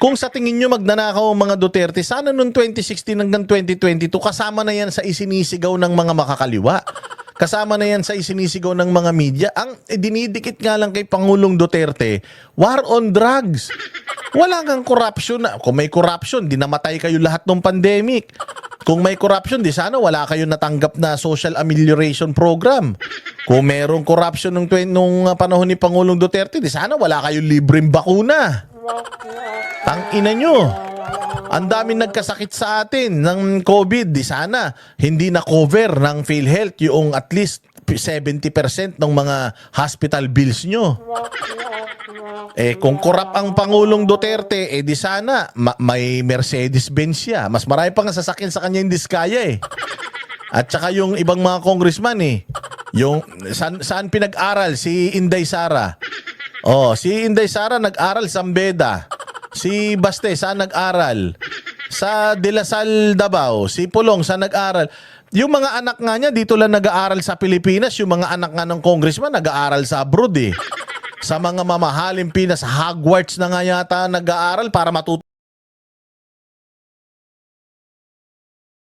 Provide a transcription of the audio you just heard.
Kung sa tingin nyo magnanakaw ang mga Duterte, sana noong 2016 hanggang 2022, kasama na yan sa isinisigaw ng mga makakaliwa. Kasama na yan sa isinisigaw ng mga media. Ang dinidikit nga lang kay Pangulong Duterte, war on drugs. Wala kang corruption. Kung may corruption, di namatay kayo lahat ng pandemic. Kung may corruption, di sana wala kayo natanggap na social amelioration program. Kung merong corruption nung panahon ni Pangulong Duterte, di sana wala kayong libreng bakuna. Tangina nyo. Ang daming nagkasakit sa atin ng COVID. Di sana hindi na cover ng PhilHealth yung at least 70% ng mga hospital bills nyo. Kung corrupt ang Pangulong Duterte, di sana may Mercedes-Benz siya. Mas marami pang sasakyan sa kanya yung diskaya At saka yung ibang mga congressman Yung saan pinag-aral si Inday Sara? Si Inday Sara nag-aral sa Ambeda. Si Baste saan nag-aral? Sa De La Salle, Davao. Si Pulong saan nag-aral? Yung mga anak nga niya dito lang nag-aaral sa Pilipinas. Yung mga anak nga ng congressman nag-aaral sa abroad Sa mga mamahaling Pinas, Hogwarts na nga yata nag-aaral para matuto